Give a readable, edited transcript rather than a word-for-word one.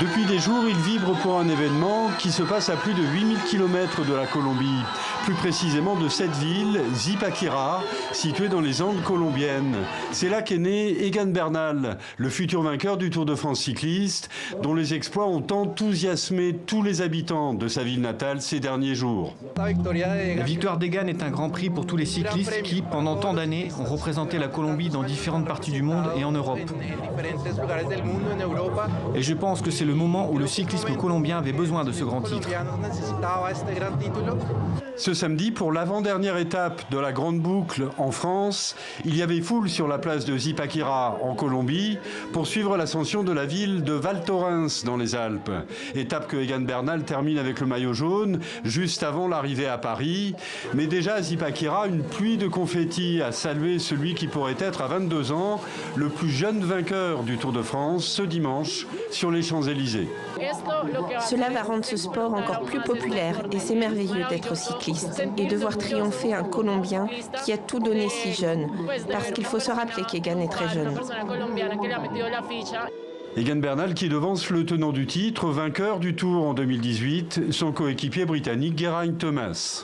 Depuis des jours, il vibre pour un événement qui se passe à plus de 8000 km de la Colombie, plus précisément de cette ville, Zipaquirá, située dans les Andes colombiennes. C'est là qu'est né Egan Bernal, le futur vainqueur du Tour de France cycliste, dont les exploits ont enthousiasmé tous les habitants de sa ville natale ces derniers jours. La victoire d'Egan est un grand prix pour tous les cyclistes qui, pendant tant d'années, ont représenté la Colombie dans différentes parties du monde et en Europe. Et je pense que c'est le moment où le cyclisme colombien avait besoin de ce grand titre. Ce samedi, pour l'avant-dernière étape de la Grande Boucle en France, il y avait foule sur la place de Zipaquirá en Colombie pour suivre l'ascension de la ville de Val Thorens dans les Alpes. Étape que Egan Bernal termine avec le maillot jaune, juste avant l'arrivée à Paris. Mais déjà à Zipaquirá, une pluie de confettis a salué celui qui pourrait être à 22 ans le plus jeune vainqueur du Tour de France ce dimanche sur les Champs-Élysées. Cela va rendre ce sport encore plus populaire et c'est merveilleux d'être cycliste et de voir triompher un Colombien qui a tout donné si jeune, parce qu'il faut se rappeler qu'Egan est très jeune. Egan Bernal qui devance le tenant du titre, vainqueur du Tour en 2018, son coéquipier britannique Geraint Thomas.